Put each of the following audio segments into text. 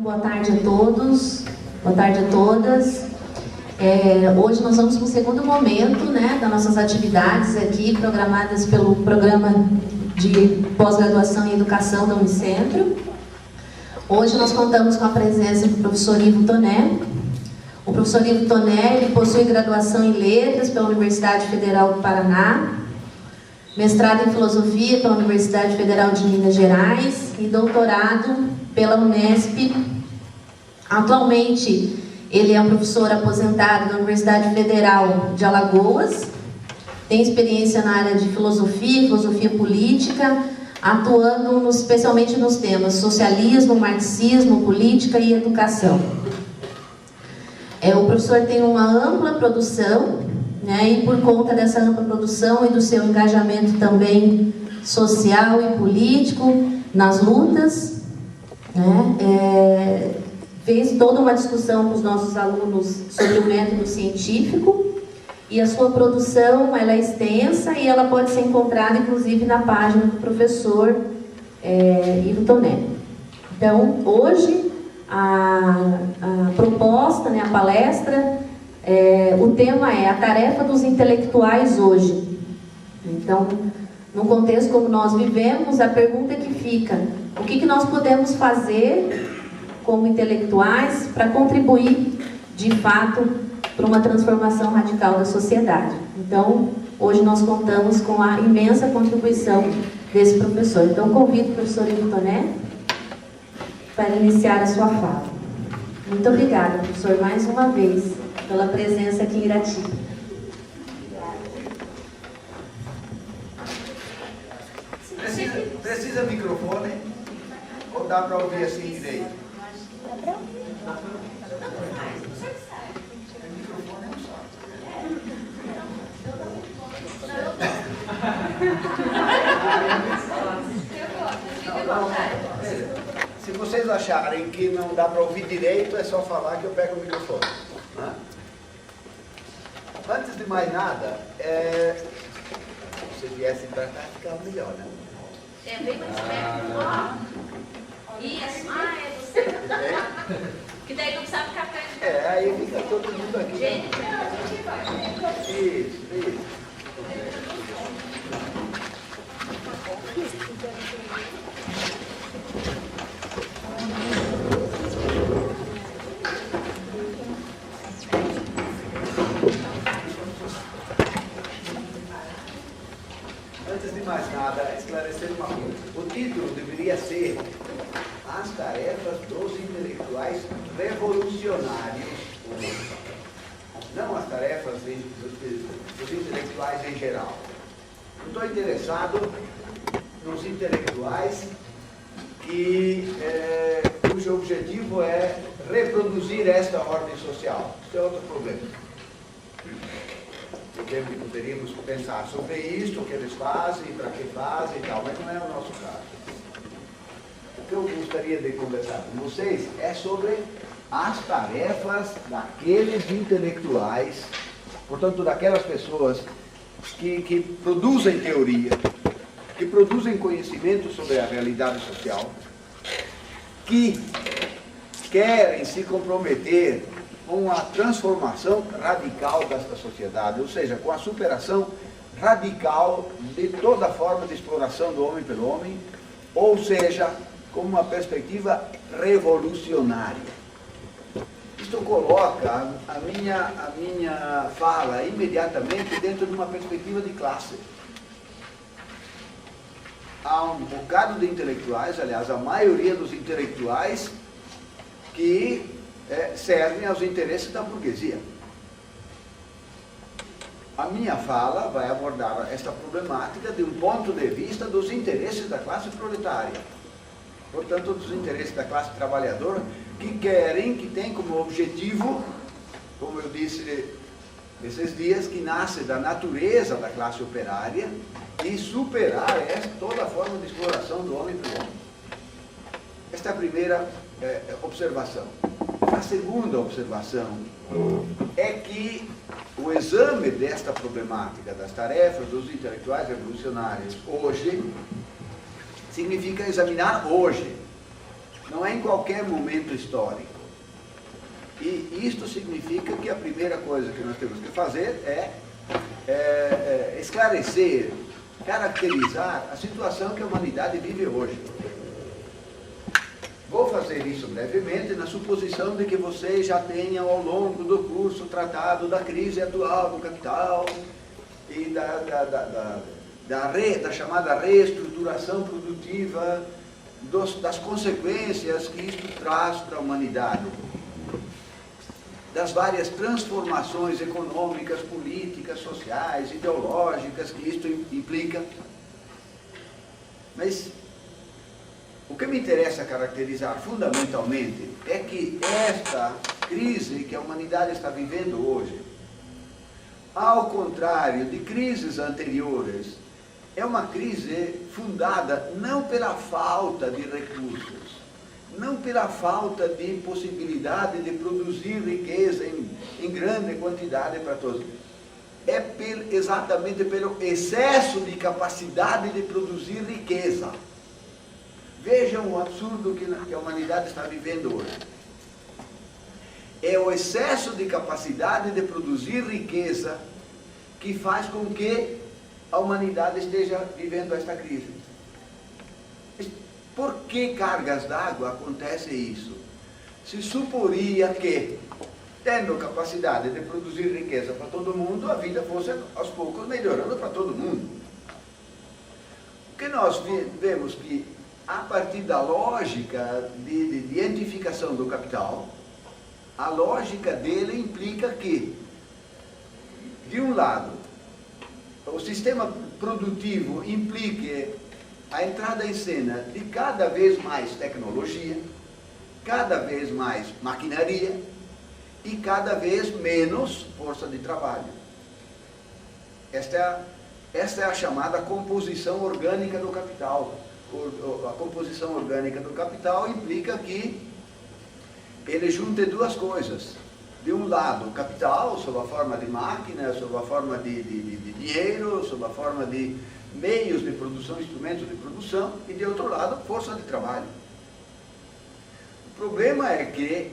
Boa tarde a todos, boa tarde a todas. Hoje nós vamos para o segundo momento, né, das nossas atividades aqui, programadas pelo Programa de Pós-Graduação em Educação da Unicentro. Hoje nós contamos com a presença do professor Ivo Toné. O professor Ivo Toné, ele possui graduação em Letras pela Universidade Federal do Paraná, mestrado em Filosofia pela Universidade Federal de Minas Gerais e doutorado pela Unesp. Atualmente, ele é um professor aposentado da Universidade Federal de Alagoas, tem experiência na área de filosofia política, atuando especialmente nos temas socialismo, marxismo, política e educação. O professor tem uma ampla produção, né, e por conta dessa ampla produção e do seu engajamento também social e político nas lutas, né, fez toda uma discussão com os nossos alunos sobre o método científico, e a sua produção ela é extensa e ela pode ser encontrada inclusive na página do professor Ivo Toné. Então, hoje a proposta, né, a palestra, o tema é a tarefa dos intelectuais hoje. Então, no contexto como nós vivemos, a pergunta que fica: o que nós podemos fazer como intelectuais para contribuir, de fato, para uma transformação radical da sociedade? Então, hoje nós contamos com a imensa contribuição desse professor. Então, convido o professor Ivo Toné para iniciar a sua fala. Muito obrigada, professor, mais uma vez, pela presença aqui em Irati. Precisa microfone? Ou dá para ouvir assim direito? Se vocês acharem que não dá para ouvir direito, é só falar que eu pego o microfone. Antes de mais nada, se vocês viessem para cá, ficava melhor, né? Bem mais perto. Isso, é você. Que daí não precisa ficar perto. Aí fica todo mundo aqui. Gente, a gente vai. Isso. Antes de mais nada, esclarecer uma coisa. O título deveria ser As Tarefas dos Intelectuais Revolucionários, não as tarefas dos intelectuais em geral. Eu estou interessado nos intelectuais cujo objetivo é reproduzir esta ordem social. Isso é outro problema. Poderíamos pensar sobre isso, o que eles fazem, para que fazem e tal, mas não é o nosso caso. O que eu gostaria de conversar com vocês é sobre as tarefas daqueles intelectuais, portanto, daquelas pessoas que produzem teoria, que produzem conhecimento sobre a realidade social, que querem se comprometer com a transformação radical desta sociedade, ou seja, com a superação radical de toda forma de exploração do homem pelo homem, ou seja, com uma perspectiva revolucionária. Isto coloca a minha fala imediatamente dentro de uma perspectiva de classe. Há um bocado de intelectuais, aliás, a maioria dos intelectuais, que servem aos interesses da burguesia. A minha fala vai abordar esta problemática de um ponto de vista dos interesses da classe proletária, portanto, dos interesses da classe trabalhadora, que tem como objetivo, como eu disse esses dias, que nasce da natureza da classe operária, e superar toda a forma de exploração do homem pelo homem. Esta é a primeira observação. A segunda observação é que o exame desta problemática das tarefas dos intelectuais revolucionários hoje significa examinar hoje. não é em qualquer momento histórico. E isto significa que a primeira coisa que nós temos que fazer é esclarecer, caracterizar a situação que a humanidade vive hoje. Vou fazer isso brevemente na suposição de que vocês já tenham ao longo do curso tratado da crise atual do capital e da chamada reestruturação produtiva, das consequências que isto traz para a humanidade, das várias transformações econômicas, políticas, sociais, ideológicas que isto implica. Mas o que me interessa caracterizar fundamentalmente é que esta crise que a humanidade está vivendo hoje, ao contrário de crises anteriores, é uma crise fundada não pela falta de recursos, não pela falta de possibilidade de produzir riqueza em grande quantidade para todos. É exatamente pelo excesso de capacidade de produzir riqueza. Vejam o absurdo que a humanidade está vivendo hoje. É o excesso de capacidade de produzir riqueza que faz com que a humanidade esteja vivendo esta crise. Por que cargas d'água acontece isso? Se suporia que, tendo capacidade de produzir riqueza para todo mundo, a vida fosse aos poucos melhorando para todo mundo. O que nós vemos que, a partir da lógica de identificação do capital, a lógica dele implica que, de um lado, o sistema produtivo implique a entrada em cena de cada vez mais tecnologia, cada vez mais maquinaria e cada vez menos força de trabalho. Esta é a chamada composição orgânica do capital. A composição orgânica do capital implica que ele junte duas coisas. De um lado, o capital, sob a forma de máquinas, sob a forma de dinheiro, sob a forma de meios de produção, instrumentos de produção, e de outro lado, força de trabalho. O problema é que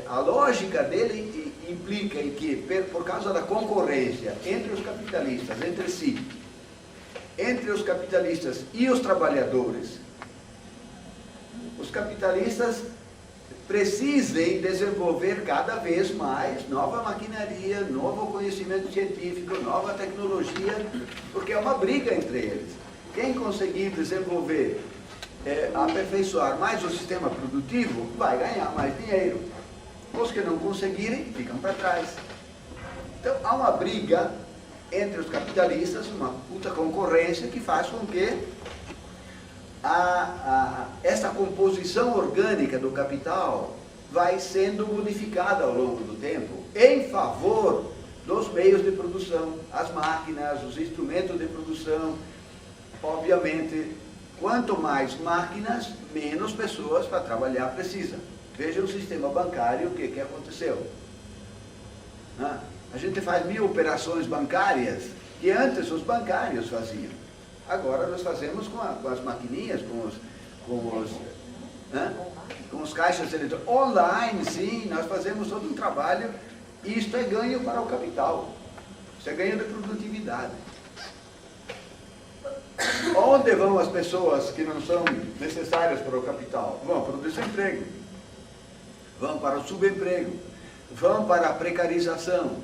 a lógica dele implica em que, por causa da concorrência entre os capitalistas, entre si, entre os capitalistas e os trabalhadores, os capitalistas precisem desenvolver cada vez mais nova maquinaria, novo conhecimento científico, nova tecnologia, porque é uma briga entre eles. Quem conseguir desenvolver, aperfeiçoar mais o sistema produtivo, vai ganhar mais dinheiro. Os que não conseguirem, ficam para trás. Então, há uma briga entre os capitalistas, uma puta concorrência que faz com que essa composição orgânica do capital vai sendo modificada ao longo do tempo em favor dos meios de produção, as máquinas, os instrumentos de produção. Obviamente, quanto mais máquinas, menos pessoas para trabalhar precisa. Veja o sistema bancário, o que aconteceu. A gente faz 1000 operações bancárias que antes os bancários faziam. Agora nós fazemos com as maquininhas, com os caixas eletrônicos. Online, sim, nós fazemos todo um trabalho e isto é ganho para o capital. Isso é ganho de produtividade. Onde vão as pessoas que não são necessárias para o capital? Vão para o desemprego, vão para o subemprego, vão para a precarização,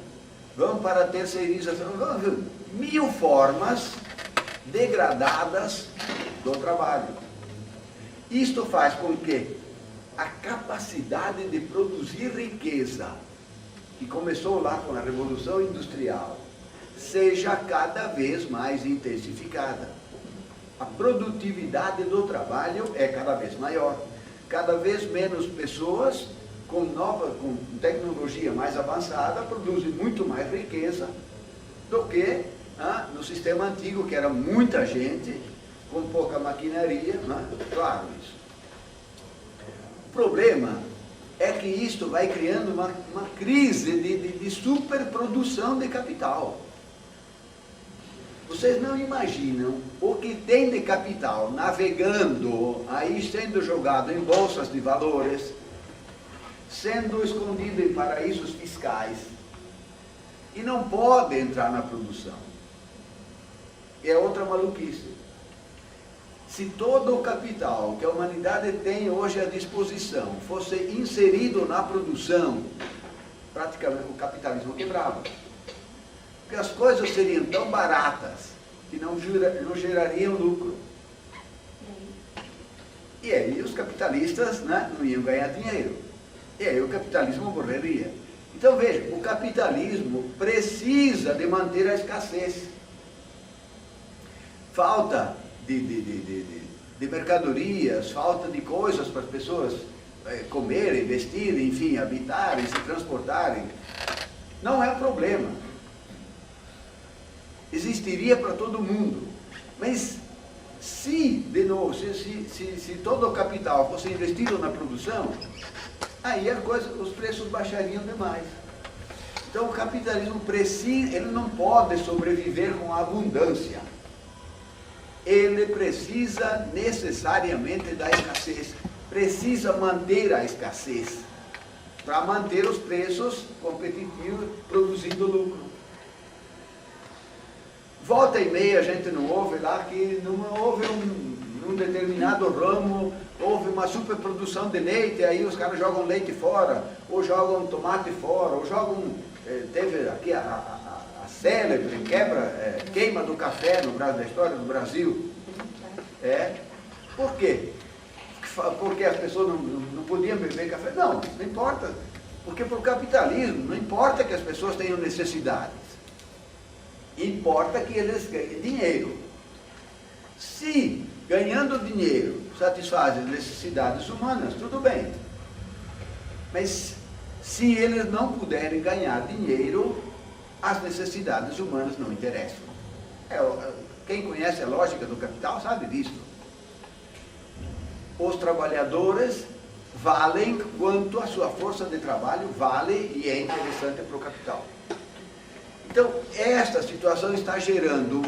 vão para a terceirização, vão 1000 formas degradadas do trabalho. Isto faz com que a capacidade de produzir riqueza, que começou lá com a Revolução Industrial, seja cada vez mais intensificada. A produtividade do trabalho é cada vez maior. Cada vez menos pessoas com tecnologia mais avançada produzem muito mais riqueza do que no sistema antigo, que era muita gente, com pouca maquinaria, claro isso. O problema é que isto vai criando uma crise de superprodução de capital. Vocês não imaginam o que tem de capital navegando, aí sendo jogado em bolsas de valores, sendo escondido em paraísos fiscais, e não pode entrar na produção. É outra maluquice. Se todo o capital que a humanidade tem hoje à disposição fosse inserido na produção, praticamente o capitalismo quebrava. Porque as coisas seriam tão baratas que não gerariam lucro. E aí os capitalistas, né, não iam ganhar dinheiro. E aí o capitalismo morreria. Então veja, o capitalismo precisa de manter a escassez. Falta de mercadorias, falta de coisas para as pessoas comerem, vestirem, enfim, habitarem, se transportarem. Não é um problema. Existiria para todo mundo. Mas se, de novo, se todo o capital fosse investido na produção, aí os preços baixariam demais. Então o capitalismo precisa, ele não pode sobreviver com a abundância. Ele precisa necessariamente da escassez. Precisa manter a escassez para manter os preços competitivos, produzindo lucro. Volta e meia a gente não ouve lá que não houve num determinado ramo, houve uma superprodução de leite, aí os caras jogam leite fora, ou jogam tomate fora, ou jogam, teve aqui a célebre queima do café na história do Brasil. Por quê? Porque as pessoas não podiam beber café? Não importa. Porque para o capitalismo não importa que as pessoas tenham necessidades. Importa que eles ganhem dinheiro. Se ganhando dinheiro satisfazem as necessidades humanas, tudo bem. Mas se eles não puderem ganhar dinheiro, as necessidades humanas não interessam. Quem conhece a lógica do capital sabe disso. Os trabalhadores valem quanto a sua força de trabalho vale e é interessante para o capital. Então, esta situação está gerando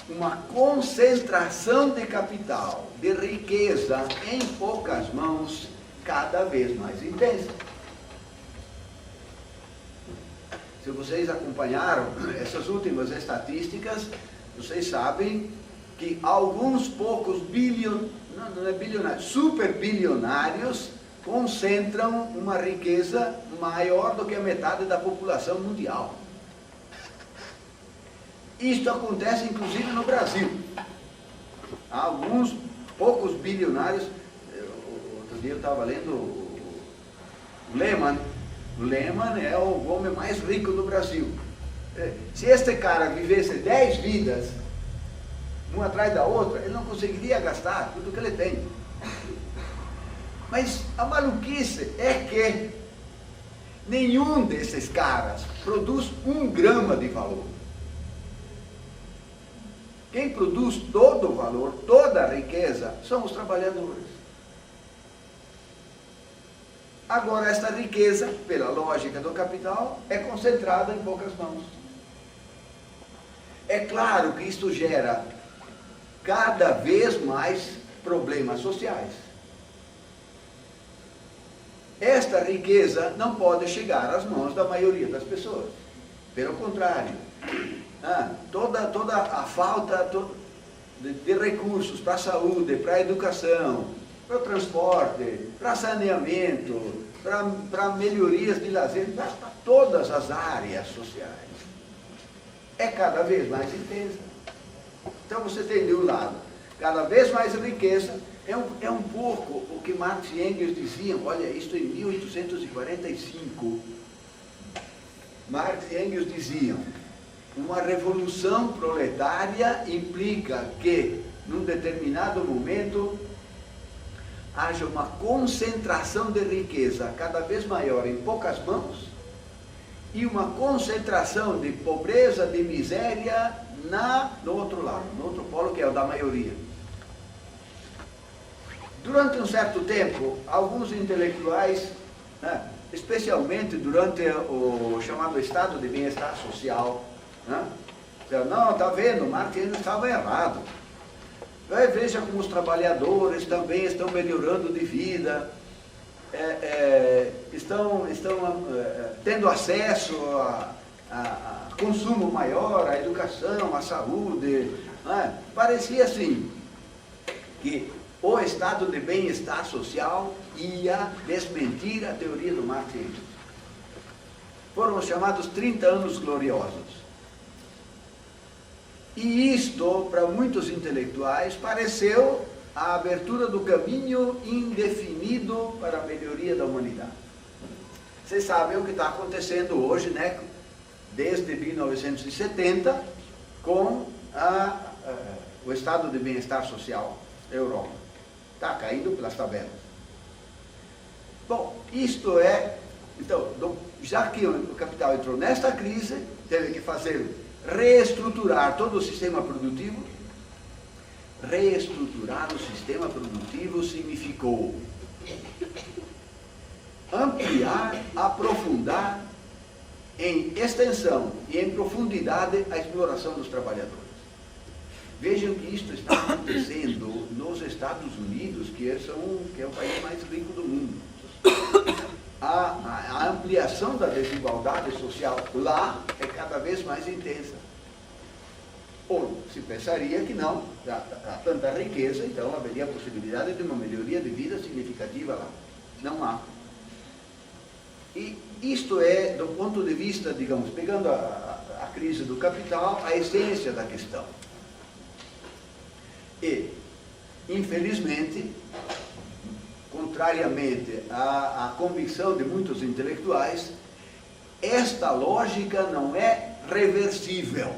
uma concentração de capital, de riqueza em poucas mãos, cada vez mais intensa. Se vocês acompanharam essas últimas estatísticas, vocês sabem que alguns poucos super bilionários concentram uma riqueza maior do que a metade da população mundial. Isto acontece inclusive no Brasil. Há alguns poucos bilionários. Outro dia eu estava lendo o Lehman. O Lehman é o homem mais rico do Brasil. Se este cara vivesse 10 vidas, uma atrás da outra, ele não conseguiria gastar tudo que ele tem. Mas a maluquice é que nenhum desses caras produz 1 grama de valor. Quem produz todo o valor, toda a riqueza, são os trabalhadores. Agora, esta riqueza, pela lógica do capital, é concentrada em poucas mãos. É claro que isto gera cada vez mais problemas sociais. Esta riqueza não pode chegar às mãos da maioria das pessoas. Pelo contrário, toda a falta de recursos para a saúde, para a educação, para o transporte, para saneamento, para melhorias de lazer, para todas as áreas sociais, é cada vez mais intensa. Então você tem de um lado, cada vez mais riqueza, é um pouco o que Marx e Engels diziam, olha, isto em 1845, Marx e Engels diziam, uma revolução proletária implica que, num determinado momento, haja uma concentração de riqueza cada vez maior em poucas mãos e uma concentração de pobreza, de miséria no outro lado, no outro polo, que é o da maioria. Durante um certo tempo, alguns intelectuais, especialmente durante o chamado estado de bem-estar social, Não, está vendo, Marx ainda estava errado. Veja como os trabalhadores também estão melhorando de vida, estão tendo acesso a consumo maior, à educação, à saúde. Né? Parecia assim, que o estado de bem-estar social ia desmentir a teoria do Marx e Engels. Foram os chamados 30 anos gloriosos. E isto, para muitos intelectuais, pareceu a abertura do caminho indefinido para a melhoria da humanidade. Vocês sabem o que está acontecendo hoje, né? Desde 1970, com o estado de bem-estar social da Europa. Está caindo pelas tabelas. Bom, isto é... Então, já que o capital entrou nesta crise, teve que reestruturar todo o sistema produtivo. Reestruturar o sistema produtivo significou ampliar, aprofundar em extensão e em profundidade a exploração dos trabalhadores. Vejam que isto está acontecendo nos Estados Unidos, que é o país mais rico do mundo. A ampliação da desigualdade social lá é cada vez mais intensa. Ou se pensaria que não, há tanta riqueza, então haveria a possibilidade de uma melhoria de vida significativa lá. Não há. E isto é, do ponto de vista, digamos, pegando a crise do capital, a essência da questão. E, infelizmente, contrariamente à convicção de muitos intelectuais, esta lógica não é reversível.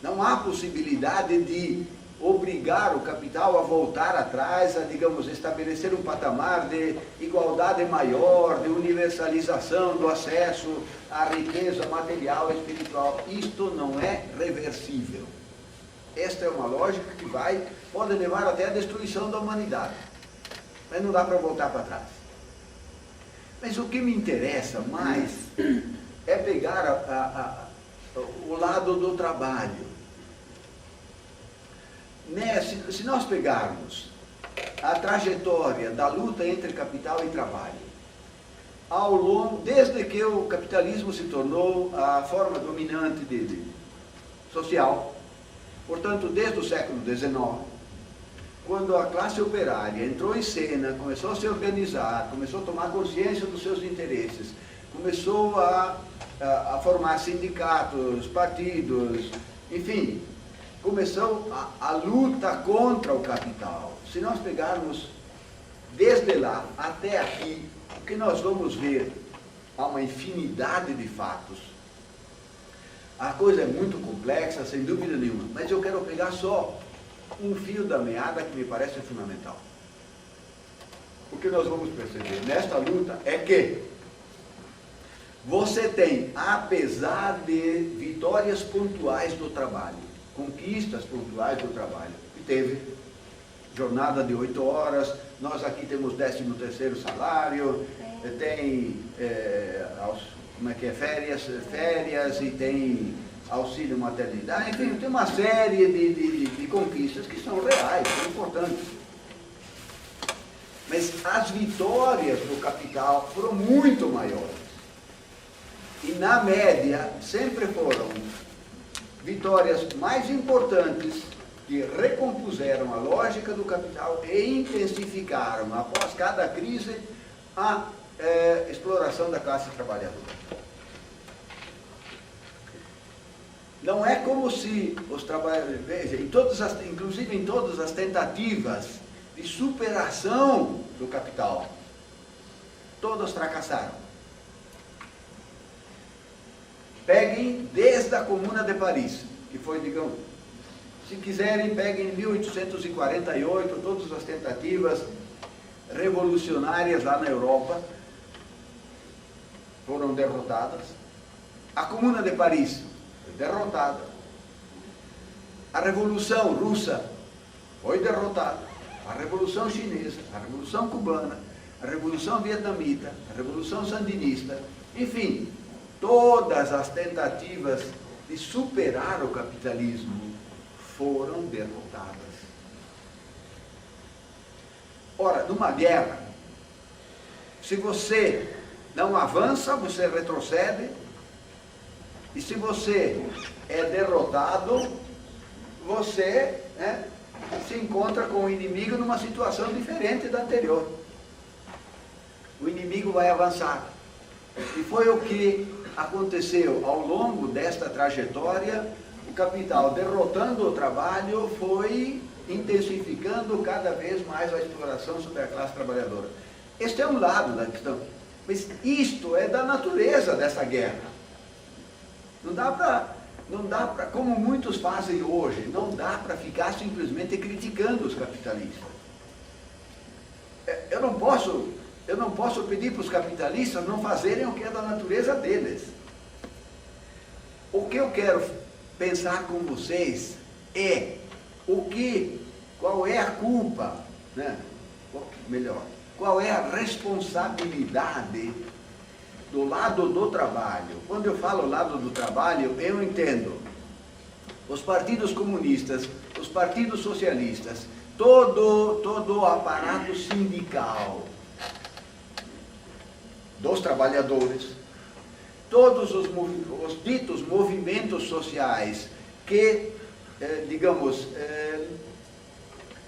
Não há possibilidade de obrigar o capital a voltar atrás, a, digamos, estabelecer um patamar de igualdade maior, de universalização do acesso à riqueza material e espiritual. Isto não é reversível. Esta é uma lógica que pode levar até a destruição da humanidade. Mas não dá para voltar para trás. Mas o que me interessa mais é pegar o lado do trabalho. Se nós pegarmos a trajetória da luta entre capital e trabalho, desde que o capitalismo se tornou a forma dominante social, portanto, desde o século XIX, quando a classe operária entrou em cena, começou a se organizar, começou a tomar consciência dos seus interesses, começou a formar sindicatos, partidos, enfim, começou a luta contra o capital. Se nós pegarmos desde lá até aqui, o que nós vamos ver? Há uma infinidade de fatos. A coisa é muito complexa, sem dúvida nenhuma, mas eu quero pegar só um fio da meada que me parece fundamental. O que nós vamos perceber nesta luta é que você tem, apesar de vitórias pontuais do trabalho, conquistas pontuais do trabalho, que teve jornada de 8 horas, nós aqui temos 13º salário, tem férias e tem auxílio maternidade, enfim, tem uma série de conquistas que são reais, são importantes. Mas as vitórias do capital foram muito maiores. E na média sempre foram vitórias mais importantes que recompuseram a lógica do capital e intensificaram, após cada crise, a exploração da classe trabalhadora. Não é como se os trabalhadores, veja, inclusive em todas as tentativas de superação do capital, todas fracassaram. Peguem desde a Comuna de Paris, que foi, digamos, se quiserem, peguem 1848, todas as tentativas revolucionárias lá na Europa foram derrotadas. A Comuna de Paris foi derrotada. A Revolução Russa foi derrotada. A Revolução Chinesa, a Revolução Cubana, a Revolução Vietnamita, a Revolução Sandinista, enfim, todas as tentativas de superar o capitalismo foram derrotadas. Ora, numa guerra, se você não avança, você retrocede, e se você é derrotado, você se encontra com o inimigo numa situação diferente da anterior. O inimigo vai avançar. E foi o que aconteceu ao longo desta trajetória. O capital, derrotando o trabalho, foi intensificando cada vez mais a exploração sobre a classe trabalhadora. Este é um lado da questão. Mas isto é da natureza dessa guerra. Não dá para, como muitos fazem hoje, não dá para ficar simplesmente criticando os capitalistas. Eu não posso pedir para os capitalistas não fazerem o que é da natureza deles. O que eu quero pensar com vocês é qual é a culpa, né? Melhor, qual é a responsabilidade do lado do trabalho. Quando eu falo lado do trabalho, eu entendo os partidos comunistas, os partidos socialistas, todo o aparato sindical dos trabalhadores, todos os ditos movimentos sociais que, digamos,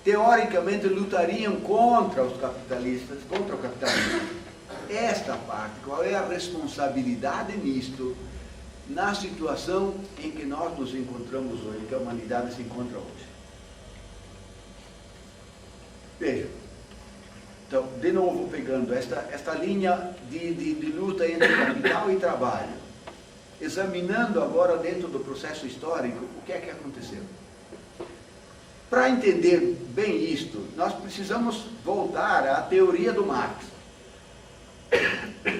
teoricamente lutariam contra os capitalistas, contra o capitalismo. Esta parte, qual é a responsabilidade nisto, na situação em que nós nos encontramos hoje, que a humanidade se encontra hoje? Veja, então, de novo pegando esta linha de luta entre capital e trabalho, examinando agora dentro do processo histórico, o que é que aconteceu? Para entender bem isto, nós precisamos voltar à teoria do Marx.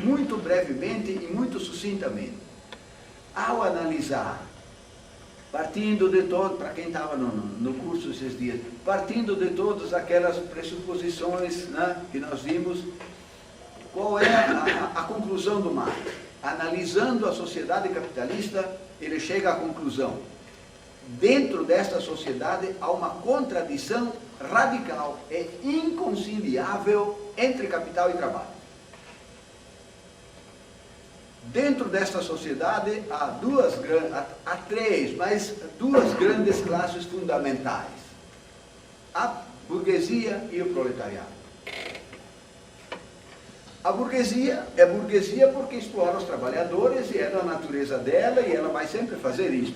Muito brevemente e muito sucintamente. Ao analisar, partindo de todo, para quem estava no curso esses dias, partindo de todas aquelas pressuposições, né, que nós vimos, qual é a conclusão do Marx? Analisando a sociedade capitalista, ele chega à conclusão: dentro desta sociedade há uma contradição radical, é inconciliável entre capital e trabalho. Dentro desta sociedade há três, mas duas grandes classes fundamentais: a burguesia e o proletariado. A burguesia é burguesia porque explora os trabalhadores e é da natureza dela e ela vai sempre fazer isso.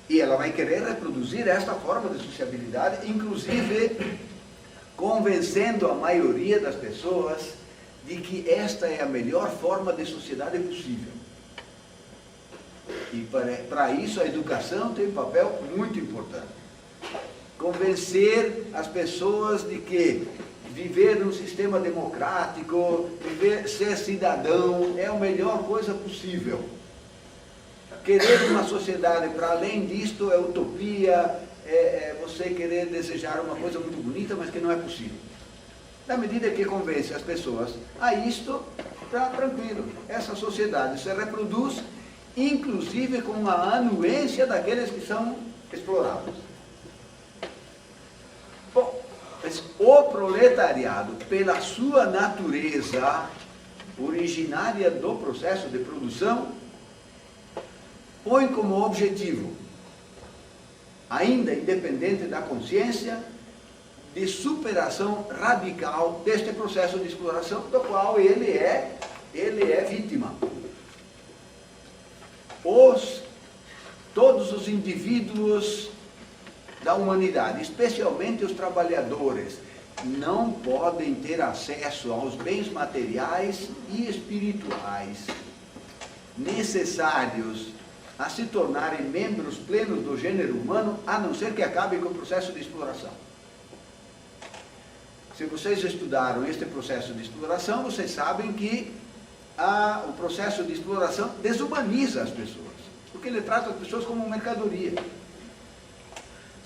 E ela vai querer reproduzir esta forma de sociabilidade, inclusive convencendo a maioria das pessoas de que esta é a melhor forma de sociedade possível. E para isso a educação tem um papel muito importante. Convencer as pessoas de que viver num sistema democrático, ser cidadão, é a melhor coisa possível. Querer uma sociedade para além disto é utopia, é você querer desejar uma coisa muito bonita, mas que não é possível. Na medida que convence as pessoas a isto, está tranquilo. Essa sociedade se reproduz, inclusive com a anuência daqueles que são explorados. Bom, mas o proletariado, pela sua natureza originária do processo de produção, põe como objetivo, ainda independente da consciência, de superação radical deste processo de exploração, do qual ele é vítima. Todos os indivíduos da humanidade, especialmente os trabalhadores, não podem ter acesso aos bens materiais e espirituais necessários a se tornarem membros plenos do gênero humano, a não ser que acabem com o processo de exploração. Se vocês estudaram este processo de exploração, vocês sabem que o processo de exploração desumaniza as pessoas, porque ele trata as pessoas como mercadoria.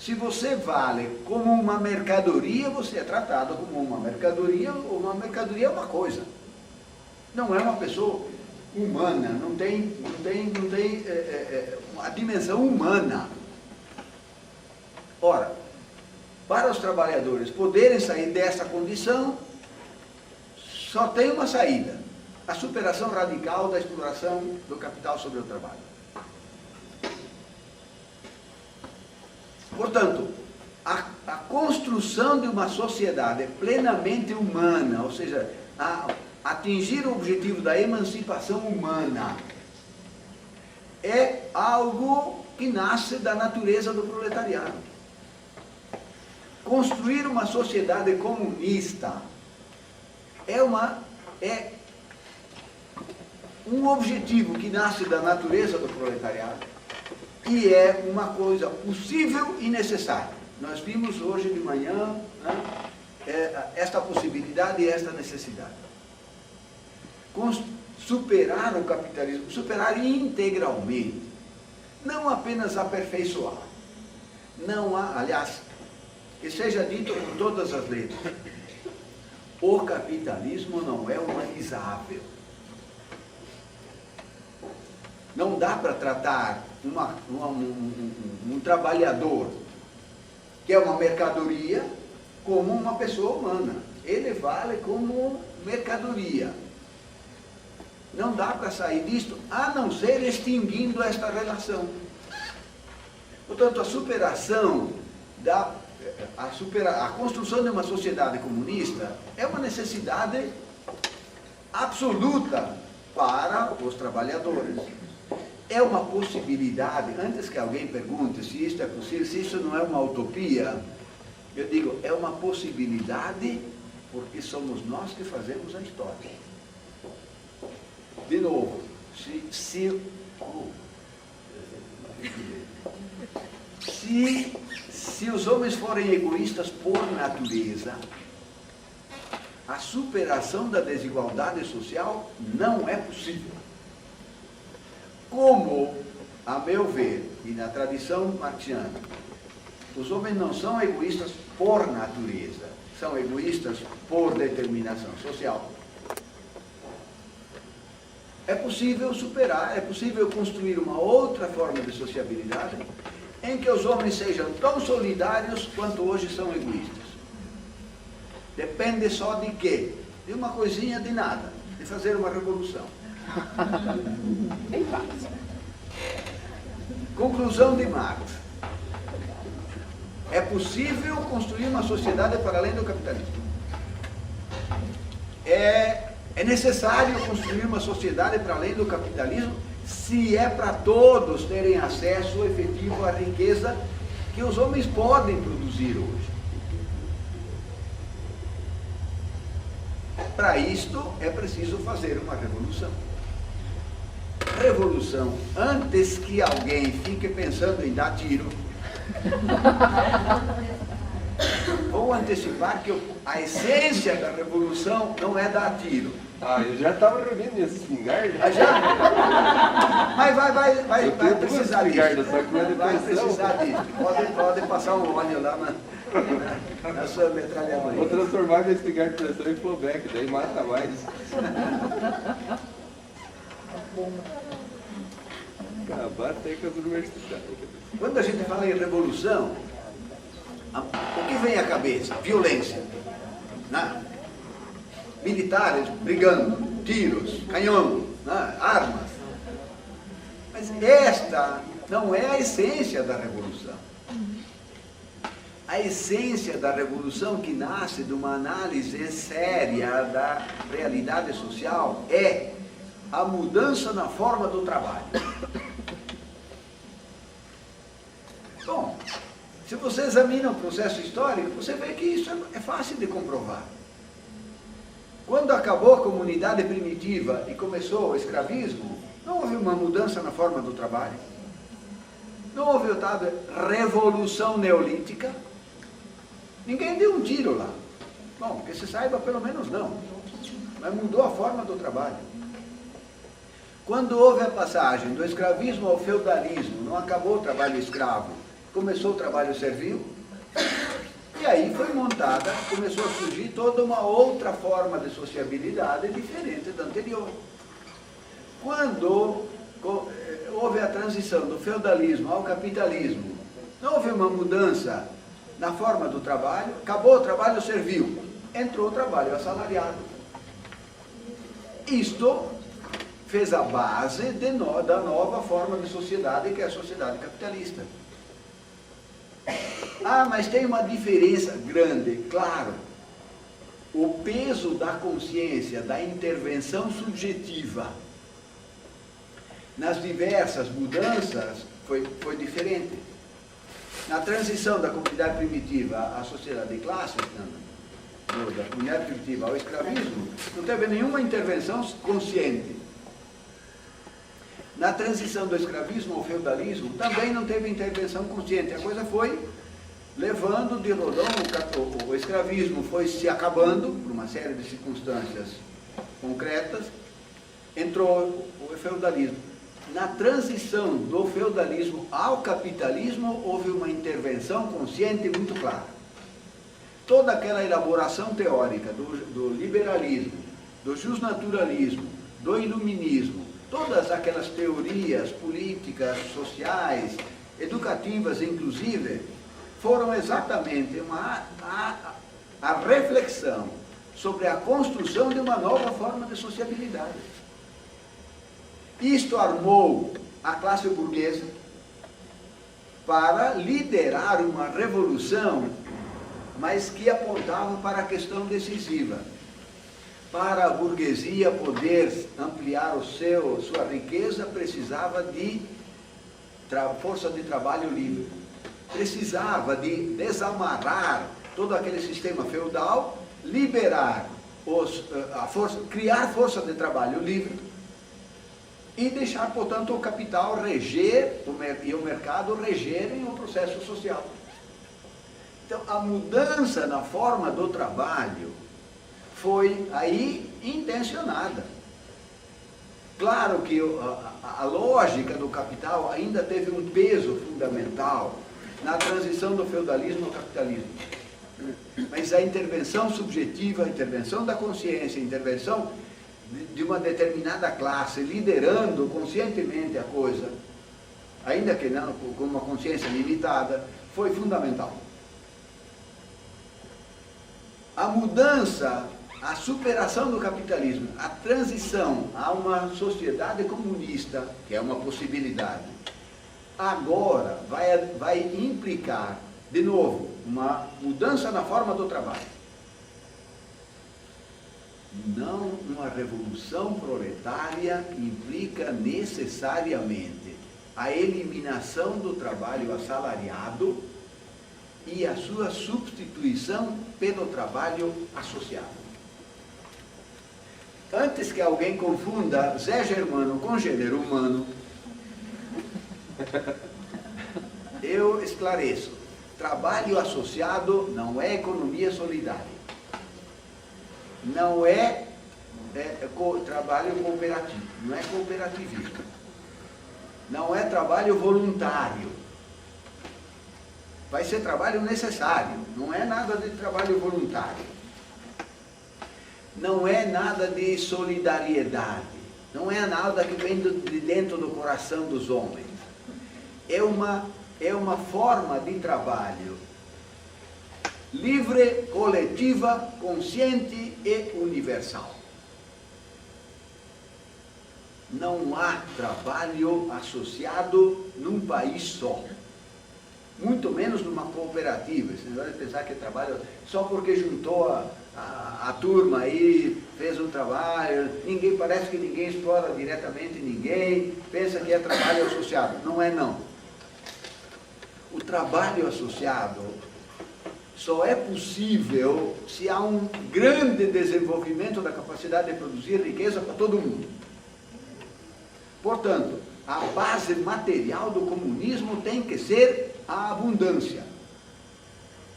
Se você vale como uma mercadoria, você é tratado como uma mercadoria, uma mercadoria é uma coisa, não é uma pessoa. humana, não tem a dimensão humana. Ora, para os trabalhadores poderem sair dessa condição, só tem uma saída: a superação radical da exploração do capital sobre o trabalho. Portanto, a construção de uma sociedade plenamente humana, ou seja, atingir o objetivo da emancipação humana, é algo que nasce da natureza do proletariado. Construir uma sociedade comunista é um objetivo que nasce da natureza do proletariado e é uma coisa possível e necessária. Nós vimos hoje de manhã, né, esta possibilidade e esta necessidade. Superar o capitalismo, superar integralmente, não apenas aperfeiçoar. Não há, aliás, que seja dito com todas as letras, o capitalismo não é humanizável. Não dá para tratar um trabalhador, que é uma mercadoria, como uma pessoa humana. Ele vale como mercadoria. Não dá para sair disto, a não ser extinguindo esta relação. Portanto, a superação a construção de uma sociedade comunista é uma necessidade absoluta para os trabalhadores. É uma possibilidade, antes que alguém pergunte se isto é possível, se isso não é uma utopia, eu digo, é uma possibilidade porque somos nós que fazemos a história. De novo, se os homens forem egoístas por natureza, a superação da desigualdade social não é possível. Como, a meu ver, e na tradição marxiana, os homens não são egoístas por natureza, são egoístas por determinação social. É possível superar, é possível construir uma outra forma de sociabilidade em que os homens sejam tão solidários quanto hoje são egoístas. Depende só de quê? De uma coisinha de nada, de fazer uma revolução. Bem fácil. Conclusão de Marx. É possível construir uma sociedade para além do capitalismo. É necessário construir uma sociedade para além do capitalismo se é para todos terem acesso efetivo à riqueza que os homens podem produzir hoje. Para isto é preciso fazer uma revolução. Revolução, antes que alguém fique pensando em dar tiro, vou antecipar que a essência da revolução não é dar tiro. Eu já estava reunindo esse espingarda. Mas vai precisar disso. Vai precisar disso. Pode passar um óleo lá na sua metralhadora. Vou transformar meu espingarda de pressão em flowback, daí mata mais. Acabar até com as universidades. Quando a gente fala em revolução, o que vem à cabeça? Violência. Né? Militares brigando, tiros, canhão, né? Armas. Mas esta não é a essência da revolução. A essência da revolução, que nasce de uma análise séria da realidade social, é a mudança na forma do trabalho. Bom, se você examina o processo histórico, você vê que isso é fácil de comprovar. Quando acabou a comunidade primitiva e começou o escravismo, não houve uma mudança na forma do trabalho. Não houve a tal revolução neolítica. Ninguém deu um tiro lá. Bom, que se saiba, pelo menos não. Mas mudou a forma do trabalho. Quando houve a passagem do escravismo ao feudalismo, não acabou o trabalho escravo, começou o trabalho servil, e aí foi montada, começou a surgir toda uma outra forma de sociabilidade diferente da anterior. Quando houve a transição do feudalismo ao capitalismo, não houve uma mudança na forma do trabalho, acabou o trabalho servil, entrou o trabalho assalariado. Isto fez a base da nova forma de sociedade, que é a sociedade capitalista. Ah, mas tem uma diferença grande, claro. O peso da consciência, da intervenção subjetiva nas diversas mudanças foi diferente. Na transição da comunidade primitiva à sociedade de classes, da comunidade primitiva ao escravismo, não teve nenhuma intervenção consciente. Na transição do escravismo ao feudalismo, também não teve intervenção consciente. A coisa foi levando de rodão, o escravismo foi se acabando, por uma série de circunstâncias concretas, entrou o feudalismo. Na transição do feudalismo ao capitalismo, houve uma intervenção consciente muito clara. Toda aquela elaboração teórica do liberalismo, do justnaturalismo, do iluminismo, todas aquelas teorias políticas, sociais, educativas inclusive, foram exatamente a reflexão sobre a construção de uma nova forma de sociabilidade. Isto armou a classe burguesa para liderar uma revolução, mas que apontava para a questão decisiva. Para a burguesia poder ampliar sua riqueza, precisava de força de trabalho livre. Precisava de desamarrar todo aquele sistema feudal, liberar, criar força de trabalho livre e deixar, portanto, o capital reger e o mercado regerem o processo social. Então, a mudança na forma do trabalho foi aí intencionada. Claro que a lógica do capital ainda teve um peso fundamental na transição do feudalismo ao capitalismo. Mas a intervenção subjetiva, a intervenção da consciência, a intervenção de uma determinada classe, liderando conscientemente a coisa, ainda que não com uma consciência limitada, foi fundamental. A mudança, a superação do capitalismo, a transição a uma sociedade comunista, que é uma possibilidade, agora vai implicar, de novo, uma mudança na forma do trabalho. Não uma revolução proletária implica necessariamente a eliminação do trabalho assalariado e a sua substituição pelo trabalho associado. Antes que alguém confunda Zé Germano com gênero humano, eu esclareço. Trabalho associado não é economia solidária. Não é trabalho cooperativo, não é cooperativismo. Não é trabalho voluntário. Vai ser trabalho necessário, não é nada de trabalho voluntário. Não é nada de solidariedade, não é nada que vem de dentro do coração dos homens. É uma forma de trabalho livre, coletiva, consciente e universal. Não há trabalho associado num país só. Muito menos numa cooperativa. Você não vai pensar que é trabalho só porque juntou a turma aí, fez um trabalho, parece que ninguém explora diretamente ninguém, pensa que é trabalho associado. Não é não. O trabalho associado só é possível se há um grande desenvolvimento da capacidade de produzir riqueza para todo mundo. Portanto, a base material do comunismo tem que ser a abundância.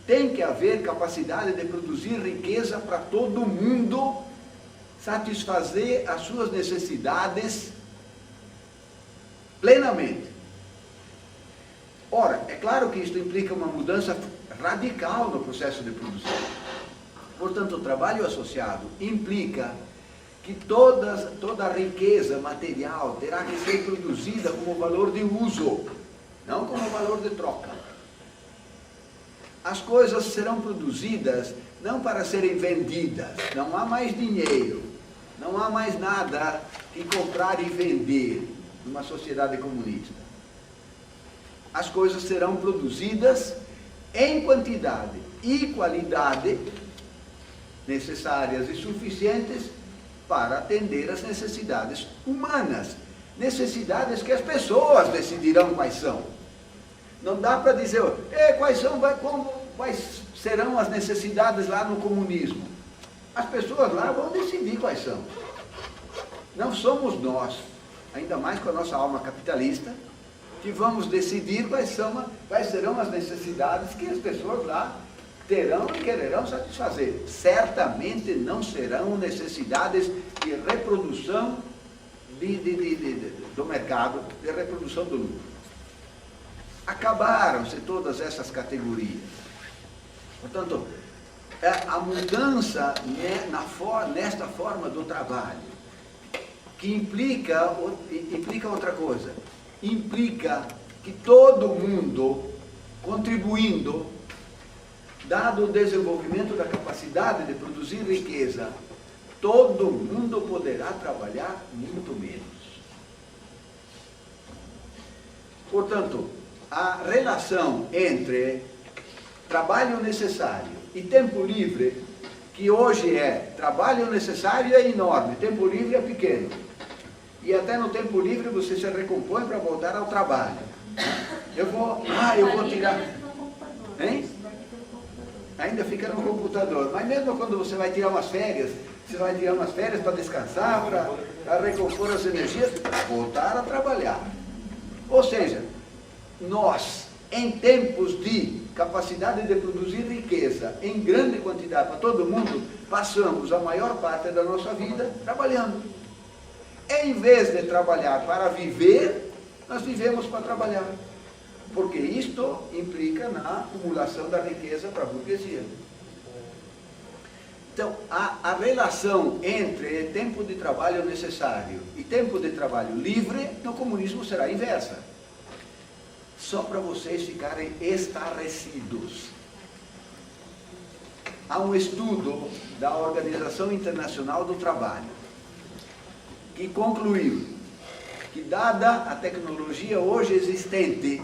Tem que haver capacidade de produzir riqueza para todo mundo, satisfazer as suas necessidades plenamente. Ora, é claro que isto implica uma mudança radical no processo de produção. Portanto, o trabalho associado implica que toda a riqueza material terá que ser produzida como valor de uso, não como valor de troca. As coisas serão produzidas não para serem vendidas, não há mais dinheiro, não há mais nada que comprar e vender numa sociedade comunista. As coisas serão produzidas em quantidade e qualidade necessárias e suficientes para atender as necessidades humanas, necessidades que as pessoas decidirão quais são. Não dá para dizer, quais serão as necessidades lá no comunismo. As pessoas lá vão decidir quais são. Não somos nós, ainda mais com a nossa alma capitalista, que vamos decidir quais serão as necessidades que as pessoas lá terão e quererão satisfazer. Certamente não serão necessidades de reprodução do mercado, de reprodução do lucro. Acabaram-se todas essas categorias. Portanto, a mudança nesta forma do trabalho, que implica outra coisa, implica que todo mundo, contribuindo, dado o desenvolvimento da capacidade de produzir riqueza, todo mundo poderá trabalhar muito menos. Portanto, a relação entre trabalho necessário e tempo livre, que hoje trabalho necessário é enorme, tempo livre é pequeno. E até no tempo livre você se recompõe para voltar ao trabalho. Eu vou tirar... Hein? Ainda fica no computador. Mas mesmo quando você vai tirar umas férias, para descansar, para recompor as energias, para voltar a trabalhar. Ou seja, nós, em tempos de capacidade de produzir riqueza em grande quantidade para todo mundo, passamos a maior parte da nossa vida trabalhando. Em vez de trabalhar para viver, nós vivemos para trabalhar. Porque isto implica na acumulação da riqueza para a burguesia. Então, a relação entre tempo de trabalho necessário e tempo de trabalho livre no comunismo será inversa. Só para vocês ficarem estarrecidos. Há um estudo da Organização Internacional do Trabalho que concluiu que, dada a tecnologia hoje existente,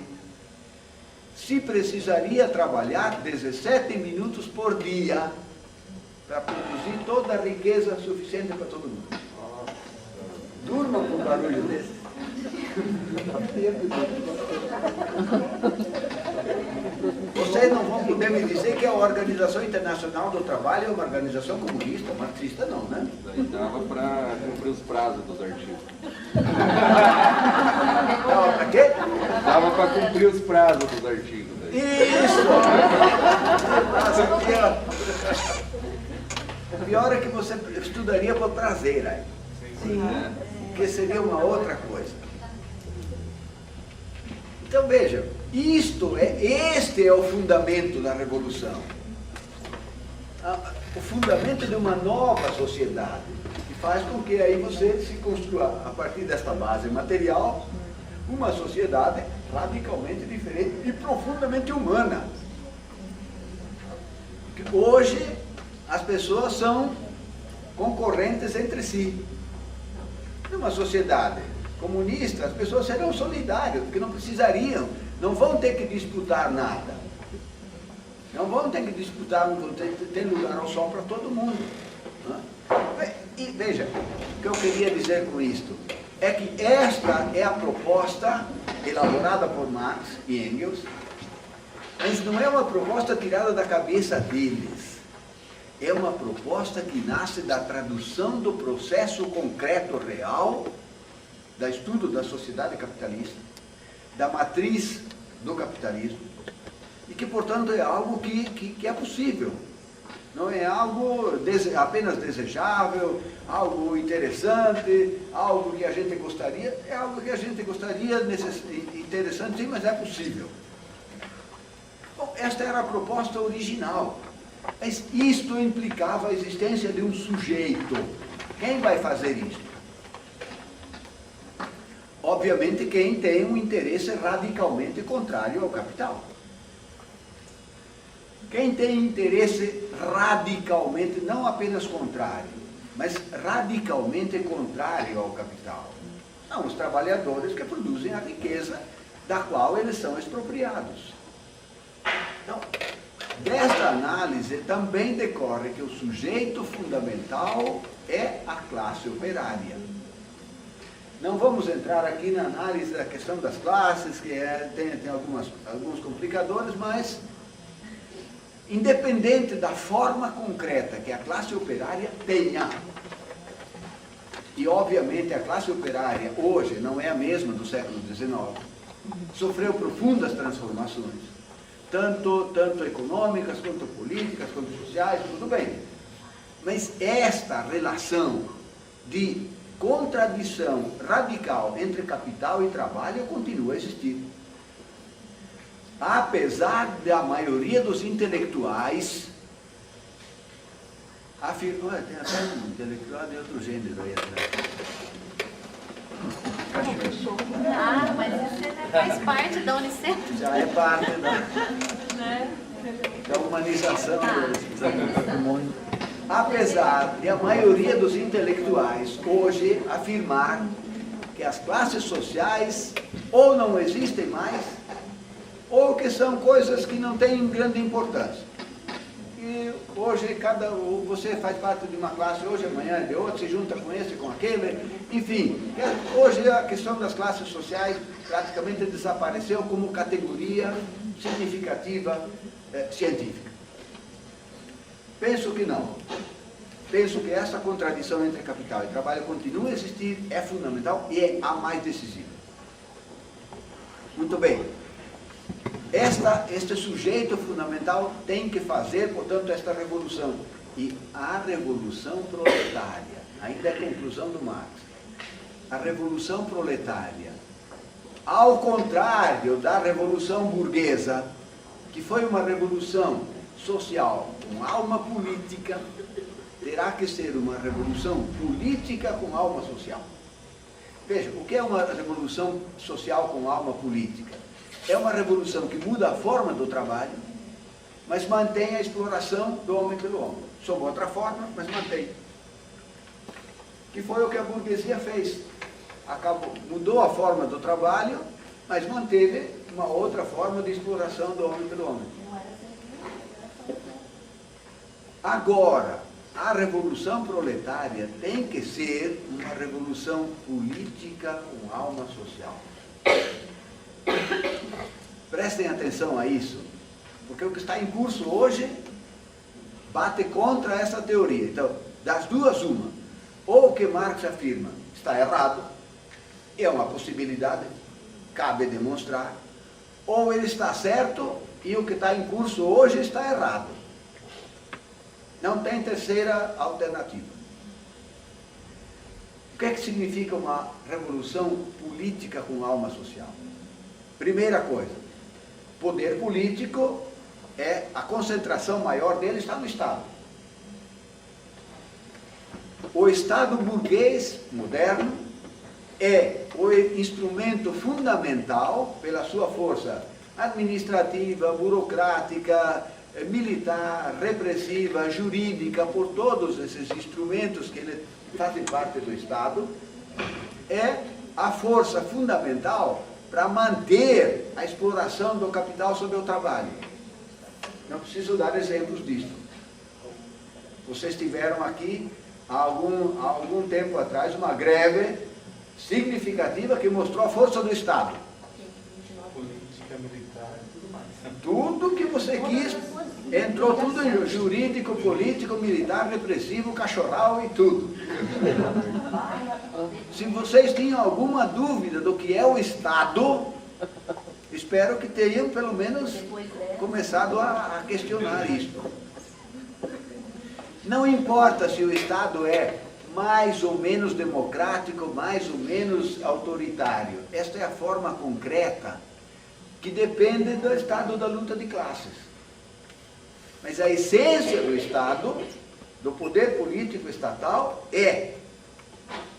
se precisaria trabalhar 17 minutos por dia para produzir toda a riqueza suficiente para todo mundo. Durma com um barulho desse. Vocês não vão poder me dizer que a Organização Internacional do Trabalho é uma organização comunista, marxista não, né? Daí dava para cumprir os prazos dos artigos. Dava para quê? Dava para cumprir os prazos dos artigos. Isso! O pior é que você estudaria por prazer aí. Que seria uma outra coisa. Então veja, este é o fundamento da revolução. O fundamento de uma nova sociedade, que faz com que aí você se construa, a partir desta base material, uma sociedade radicalmente diferente e profundamente humana. Porque hoje as pessoas são concorrentes entre si. Numa sociedade comunista, as pessoas serão solidárias, porque não precisariam, não vão ter que disputar nada. Não vão ter que disputar, ter lugar ao sol para todo mundo. E veja, o que eu queria dizer com isto é que esta é a proposta elaborada por Marx e Engels, mas não é uma proposta tirada da cabeça deles. É uma proposta que nasce da tradução do processo concreto real, do estudo da sociedade capitalista, da matriz do capitalismo, e que, portanto, é algo que é possível. Não é algo apenas desejável, algo interessante, algo que a gente gostaria, é algo que a gente gostaria, interessante, sim, mas é possível. Bom, esta era a proposta original. Mas isto implicava a existência de um sujeito, Quem vai fazer isso? Obviamente quem tem um interesse radicalmente contrário ao capital. Quem tem interesse radicalmente, não apenas contrário, mas radicalmente contrário ao capital, são os trabalhadores que produzem a riqueza da qual eles são expropriados. Então, desta análise também decorre que o sujeito fundamental é a classe operária. Não vamos entrar aqui na análise da questão das classes, que tem alguns complicadores, mas independente da forma concreta que a classe operária tenha, e obviamente a classe operária hoje não é a mesma do século XIX, sofreu profundas transformações, tanto econômicas, quanto políticas, quanto sociais, tudo bem. Mas esta relação de contradição radical entre capital e trabalho continua a existir. Apesar da maioria dos intelectuais afirmar, tem até um intelectual de outro gênero aí atrás. Ah, mas isso faz parte da Unicef. Já é parte da humanização do mundo. Apesar de a maioria dos intelectuais hoje afirmar que as classes sociais ou não existem mais, ou que são coisas que não têm grande importância. E hoje você faz parte de uma classe, hoje, amanhã de outra, se junta com esse, com aquele, enfim. Hoje a questão das classes sociais praticamente desapareceu como categoria significativa científica. Penso que não. Penso que essa contradição entre capital e trabalho continua a existir, é fundamental e é a mais decisiva. Muito bem. Este sujeito fundamental tem que fazer, portanto, esta revolução. E a revolução proletária, ainda é a conclusão do Marx, a revolução proletária, ao contrário da revolução burguesa, que foi uma revolução social com alma política, terá que ser uma revolução política com alma social. Veja, o que é uma revolução social com alma política? É uma revolução que muda a forma do trabalho, mas mantém a exploração do homem pelo homem. Sob outra forma, mas mantém. Que foi o que a burguesia fez. Mudou a forma do trabalho, mas manteve uma outra forma de exploração do homem pelo homem. Agora, a revolução proletária tem que ser uma revolução política com alma social. Prestem atenção a isso, porque o que está em curso hoje bate contra essa teoria. Então, das duas, uma. Ou o que Marx afirma está errado, é uma possibilidade, cabe demonstrar, ou ele está certo e o que está em curso hoje está errado. Não tem terceira alternativa. O que é que significa uma revolução política com alma social? Primeira coisa, poder político é a concentração maior dele está no Estado. O Estado burguês moderno é o instrumento fundamental pela sua força administrativa, burocrática, militar, repressiva, jurídica, por todos esses instrumentos que ele fazem parte do Estado, é a força fundamental para manter a exploração do capital sobre o trabalho. Não preciso dar exemplos disso. Vocês tiveram aqui, há algum tempo atrás, uma greve significativa que mostrou a força do Estado. Política, militar, tudo mais. Tudo que você quis, entrou tudo em jurídico, político, militar, repressivo, cachorral e tudo. Se vocês tinham alguma dúvida do que é o Estado, espero que tenham pelo menos começado a questionar isso. Não importa se o Estado é mais ou menos democrático, mais ou menos autoritário. Esta é a forma concreta que depende do estado da luta de classes. Mas a essência do Estado do poder político estatal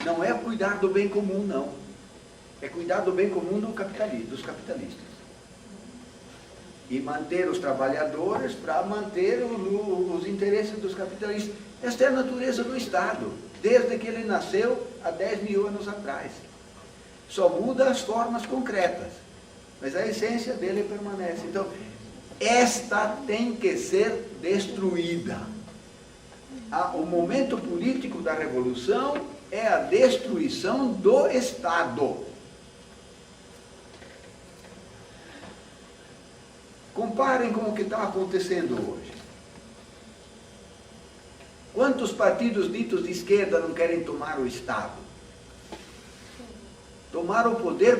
não é cuidar do bem comum, não. É cuidar do bem comum dos capitalistas. E manter os trabalhadores para manter os interesses dos capitalistas. Esta é a natureza do Estado, desde que ele nasceu há 10 mil anos atrás. Só muda as formas concretas, mas a essência dele permanece. Então, esta tem que ser destruída. O momento político da revolução é a destruição do Estado. Comparem com o que está acontecendo hoje. Quantos partidos ditos de esquerda não querem tomar o Estado? Tomar o poder,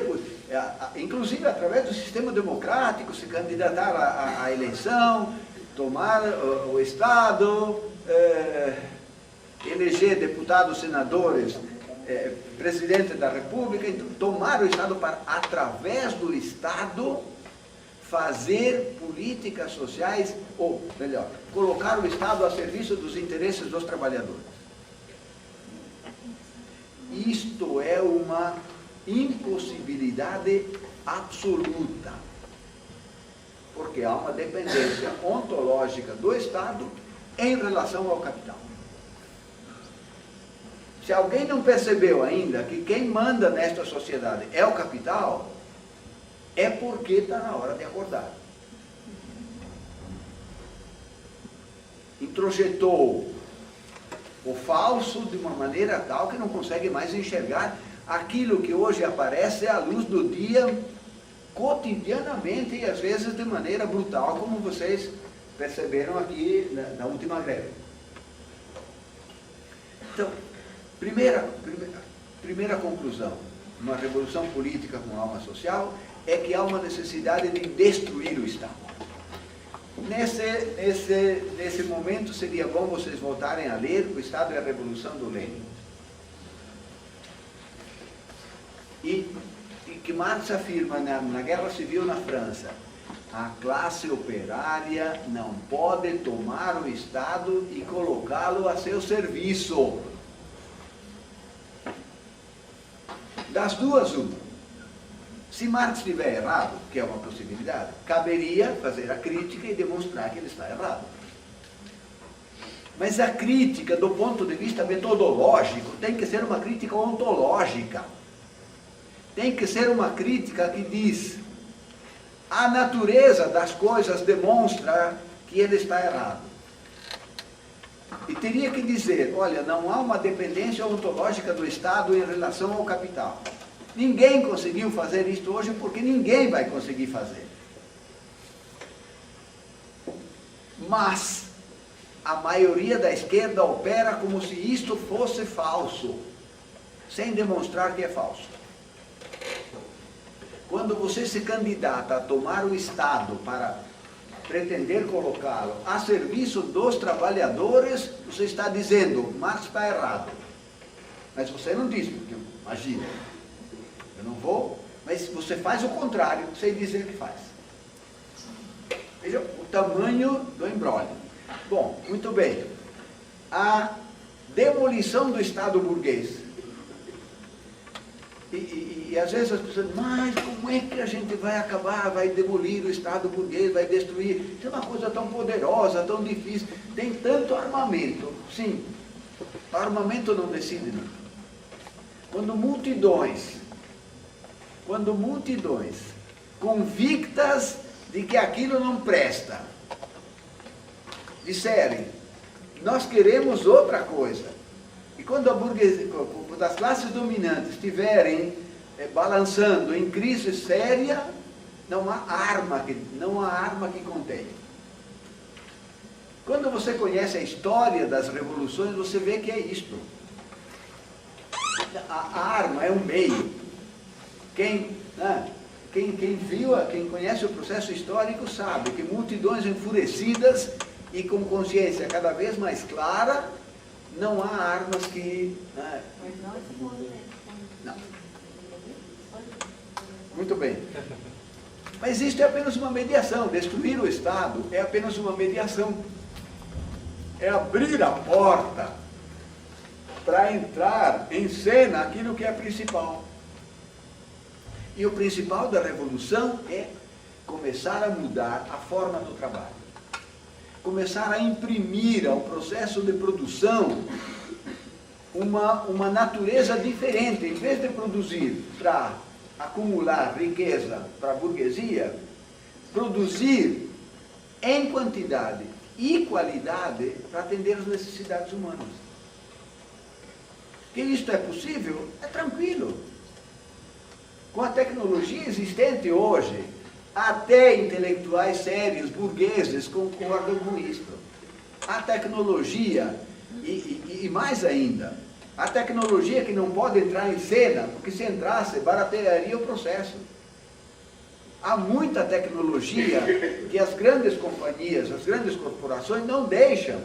inclusive através do sistema democrático, se candidatar à eleição, tomar o Estado, eleger deputados, senadores, presidente da República, então, tomar o Estado para, através do Estado, fazer políticas sociais, ou melhor, colocar o Estado a serviço dos interesses dos trabalhadores. Isto é uma impossibilidade absoluta, porque há uma dependência ontológica do Estado em relação ao capital. Se alguém não percebeu ainda que quem manda nesta sociedade é o capital, é porque está na hora de acordar. Introjetou o falso de uma maneira tal que não consegue mais enxergar aquilo que hoje aparece à luz do dia, cotidianamente e às vezes de maneira brutal, como vocês perceberam aqui na última greve. Então, primeira conclusão, uma revolução política com alma social, é que há uma necessidade de destruir o Estado. Nesse momento seria bom vocês voltarem a ler O Estado e a Revolução do Lênin. E que Marx afirma na Guerra Civil na França, a classe operária não pode tomar o Estado e colocá-lo a seu serviço. Das duas, uma. Se Marx estiver errado, que é uma possibilidade, caberia fazer a crítica e demonstrar que ele está errado. Mas a crítica, do ponto de vista metodológico, tem que ser uma crítica ontológica. Tem que ser uma crítica que diz: a natureza das coisas demonstra que ele está errado. E teria que dizer, olha, não há uma dependência ontológica do Estado em relação ao capital. Ninguém conseguiu fazer isto hoje porque ninguém vai conseguir fazer. Mas a maioria da esquerda opera como se isto fosse falso, sem demonstrar que é falso. Quando você se candidata a tomar o Estado para pretender colocá-lo a serviço dos trabalhadores, você está dizendo, Marx está errado. Mas você não diz, porque imagina, eu não vou, mas você faz o contrário, sem dizer que faz. Veja o tamanho do imbróglio. Bom, muito bem. A demolição do Estado burguês. E às vezes as pessoas dizem, mas como é que a gente vai acabar, vai demolir o Estado burguês, vai destruir? Isso é uma coisa tão poderosa, tão difícil. Tem tanto armamento. Sim, o armamento não decide nada. Quando multidões convictas de que aquilo não presta, disserem, nós queremos outra coisa. E quando a burguesia, quando as classes dominantes estiverem balançando em crise séria, não há arma que contém. Quando você conhece a história das revoluções, você vê que é isto. A arma é um meio. Quem conhece o processo histórico sabe que multidões enfurecidas e com consciência cada vez mais clara, não há armas que... Não. Muito bem. Mas isto é apenas uma mediação. Destruir o Estado é apenas uma mediação. é abrir a porta para entrar em cena aquilo que é principal. E o principal da revolução é começar a mudar a forma do trabalho. Começar a imprimir ao processo de produção uma natureza diferente. Em vez de produzir para acumular riqueza para a burguesia, produzir em quantidade e qualidade para atender as necessidades humanas. Que isto é possível? É tranquilo. Com a tecnologia existente hoje, até intelectuais sérios, burgueses, concordam com isto. A tecnologia, e mais ainda, a tecnologia que não pode entrar em cena, porque se entrasse, baratearia o processo. Há muita tecnologia que as grandes companhias, as grandes corporações não deixam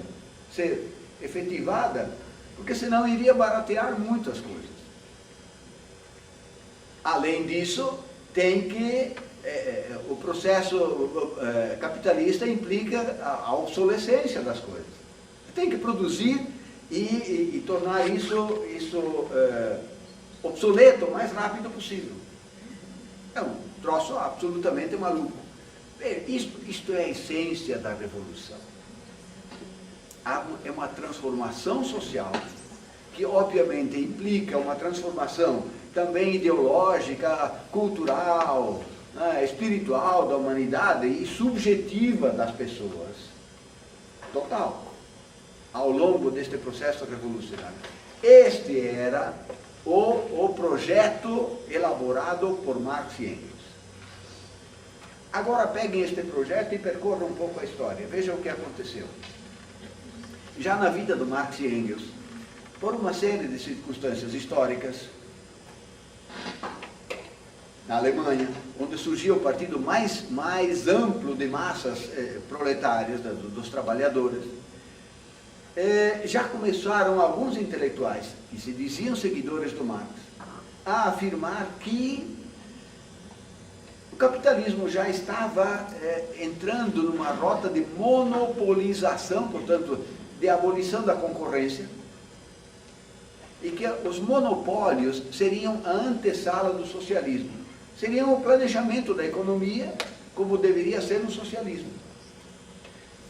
ser efetivada, porque senão iria baratear muitas coisas. Além disso, tem que o processo capitalista implica a obsolescência das coisas. Tem que produzir e tornar isso obsoleto o mais rápido possível. É um troço absolutamente maluco. Isto é a essência da revolução. É uma transformação social que obviamente implica uma transformação também ideológica, cultural, espiritual da humanidade e subjetiva das pessoas. Total. Ao longo deste processo revolucionário. Este era o projeto elaborado por Marx e Engels. Agora peguem este projeto e percorram um pouco a história. Vejam o que aconteceu. Já na vida do Marx e Engels, por uma série de circunstâncias históricas, na Alemanha, onde surgiu o partido mais amplo de massas proletárias, dos trabalhadores, já começaram alguns intelectuais, que se diziam seguidores do Marx, a afirmar que o capitalismo já estava entrando numa rota de monopolização, portanto, de abolição da concorrência, e que os monopólios seriam a antessala do socialismo. Seriam o planejamento da economia, como deveria ser no socialismo.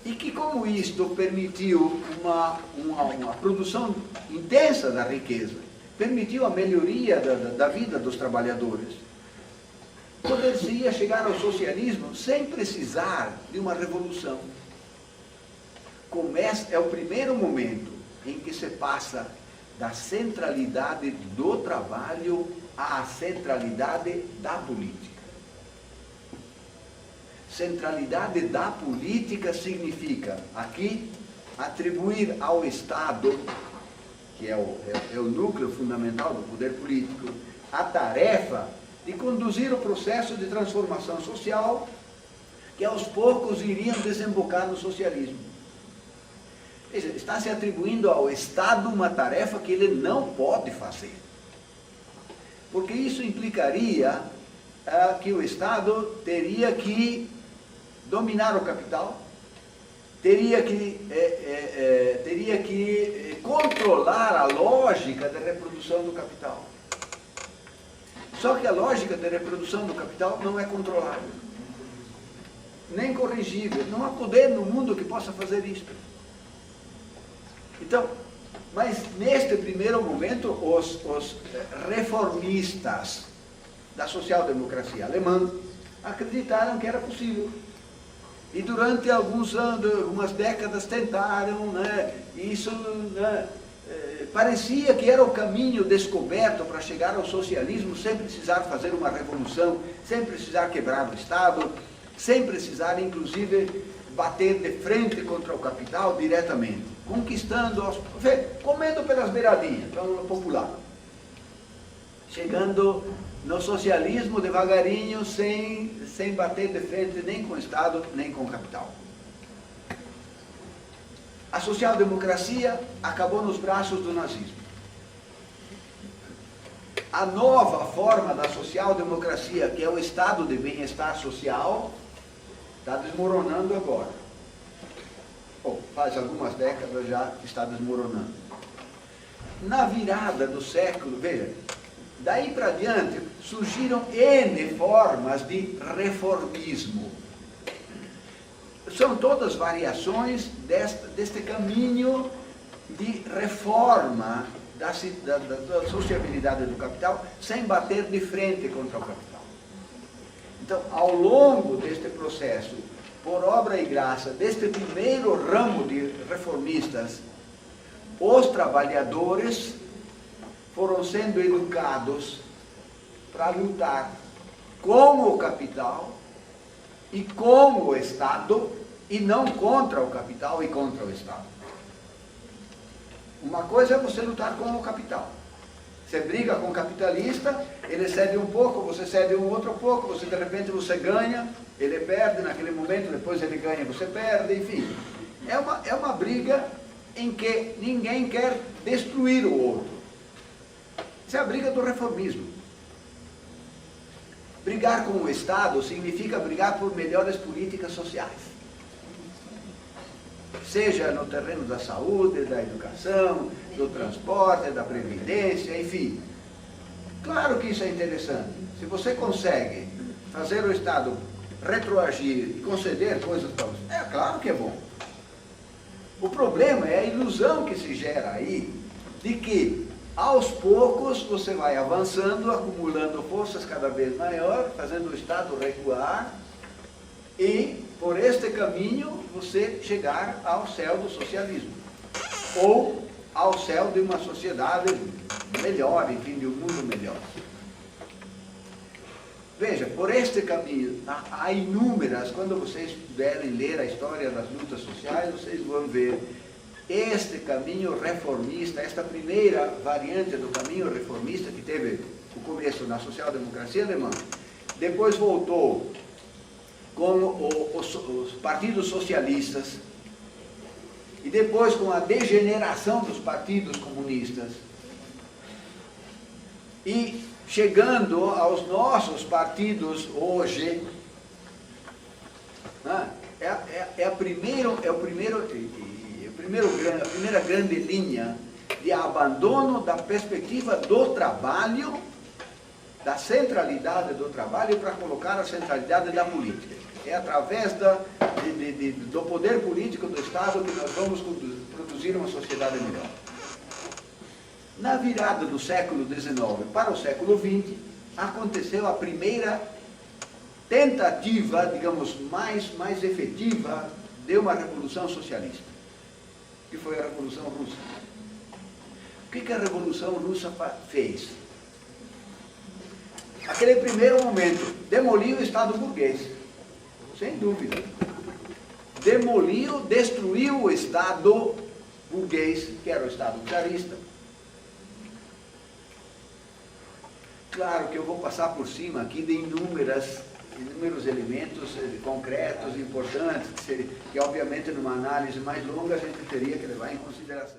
E que como isto permitiu uma produção intensa da riqueza, permitiu a melhoria da vida dos trabalhadores, poderia chegar ao socialismo sem precisar de uma revolução. É o primeiro momento em que se passa da centralidade do trabalho à centralidade da política. Centralidade da política significa, aqui, atribuir ao Estado, que é o núcleo fundamental do poder político, a tarefa de conduzir o processo de transformação social que aos poucos iriam desembocar no socialismo. Veja, está se atribuindo ao Estado uma tarefa que ele não pode fazer. Porque isso implicaria que o Estado teria que dominar o capital, teria que controlar a lógica de reprodução do capital. Só que a lógica de reprodução do capital não é controlável, nem corrigível. Não há poder no mundo que possa fazer isto. Então, mas neste primeiro momento, os reformistas da social-democracia alemã acreditaram que era possível. E durante alguns anos, algumas décadas tentaram, isso parecia que era o caminho descoberto para chegar ao socialismo sem precisar fazer uma revolução, sem precisar quebrar o Estado, sem precisar, inclusive, bater de frente contra o capital diretamente, conquistando, comendo pelas beiradinhas, no popular, chegando no socialismo devagarinho, sem bater de frente nem com o Estado, nem com o capital. A social-democracia acabou nos braços do nazismo. A nova forma da social-democracia, que é o estado de bem-estar social, está desmoronando agora. faz algumas décadas já está desmoronando. Na virada do século, veja, daí para diante surgiram N formas de reformismo. São todas variações deste caminho de reforma da sociabilidade do capital, sem bater de frente contra o capital. Então, ao longo deste processo, por obra e graça deste primeiro ramo de reformistas, os trabalhadores foram sendo educados para lutar com o capital e com o Estado, e não contra o capital e contra o Estado. Uma coisa é você lutar com o capital. Você briga com o capitalista, ele cede um pouco, você cede um outro pouco, você de repente você ganha, ele perde naquele momento, depois ele ganha, você perde, enfim. É uma briga em que ninguém quer destruir o outro. Isso é a briga do reformismo. Brigar com o Estado significa brigar por melhores políticas sociais. Seja no terreno da saúde, da educação, do transporte, da previdência, enfim. Claro que isso é interessante. Se você consegue fazer o Estado retroagir e conceder coisas para você, é claro que é bom. O problema é a ilusão que se gera aí de que aos poucos você vai avançando, acumulando forças cada vez maior, fazendo o Estado recuar e, por este caminho, você chegar ao céu do socialismo. Ou ao céu de uma sociedade melhor, enfim, de um mundo melhor. Veja, por este caminho, há inúmeras, quando vocês puderem ler a história das lutas sociais, vocês vão ver este caminho reformista, esta primeira variante do caminho reformista que teve o começo na social-democracia alemã, depois voltou com os partidos socialistas e depois com a degeneração dos partidos comunistas e chegando aos nossos partidos hoje, né? A primeira grande linha de abandono da perspectiva do trabalho, da centralidade do trabalho, para colocar a centralidade da política. É através do poder político do Estado que nós vamos produzir uma sociedade melhor. Na virada do século XIX para o século XX, aconteceu a primeira tentativa, digamos, mais efetiva de uma revolução socialista, que foi a Revolução Russa. O que a Revolução Russa fez? Aquele primeiro momento, demoliu o Estado burguês, sem dúvida. Demoliu, destruiu o Estado burguês, que era o Estado czarista. Claro que eu vou passar por cima aqui de inúmeros elementos concretos, importantes, que obviamente numa análise mais longa a gente teria que levar em consideração.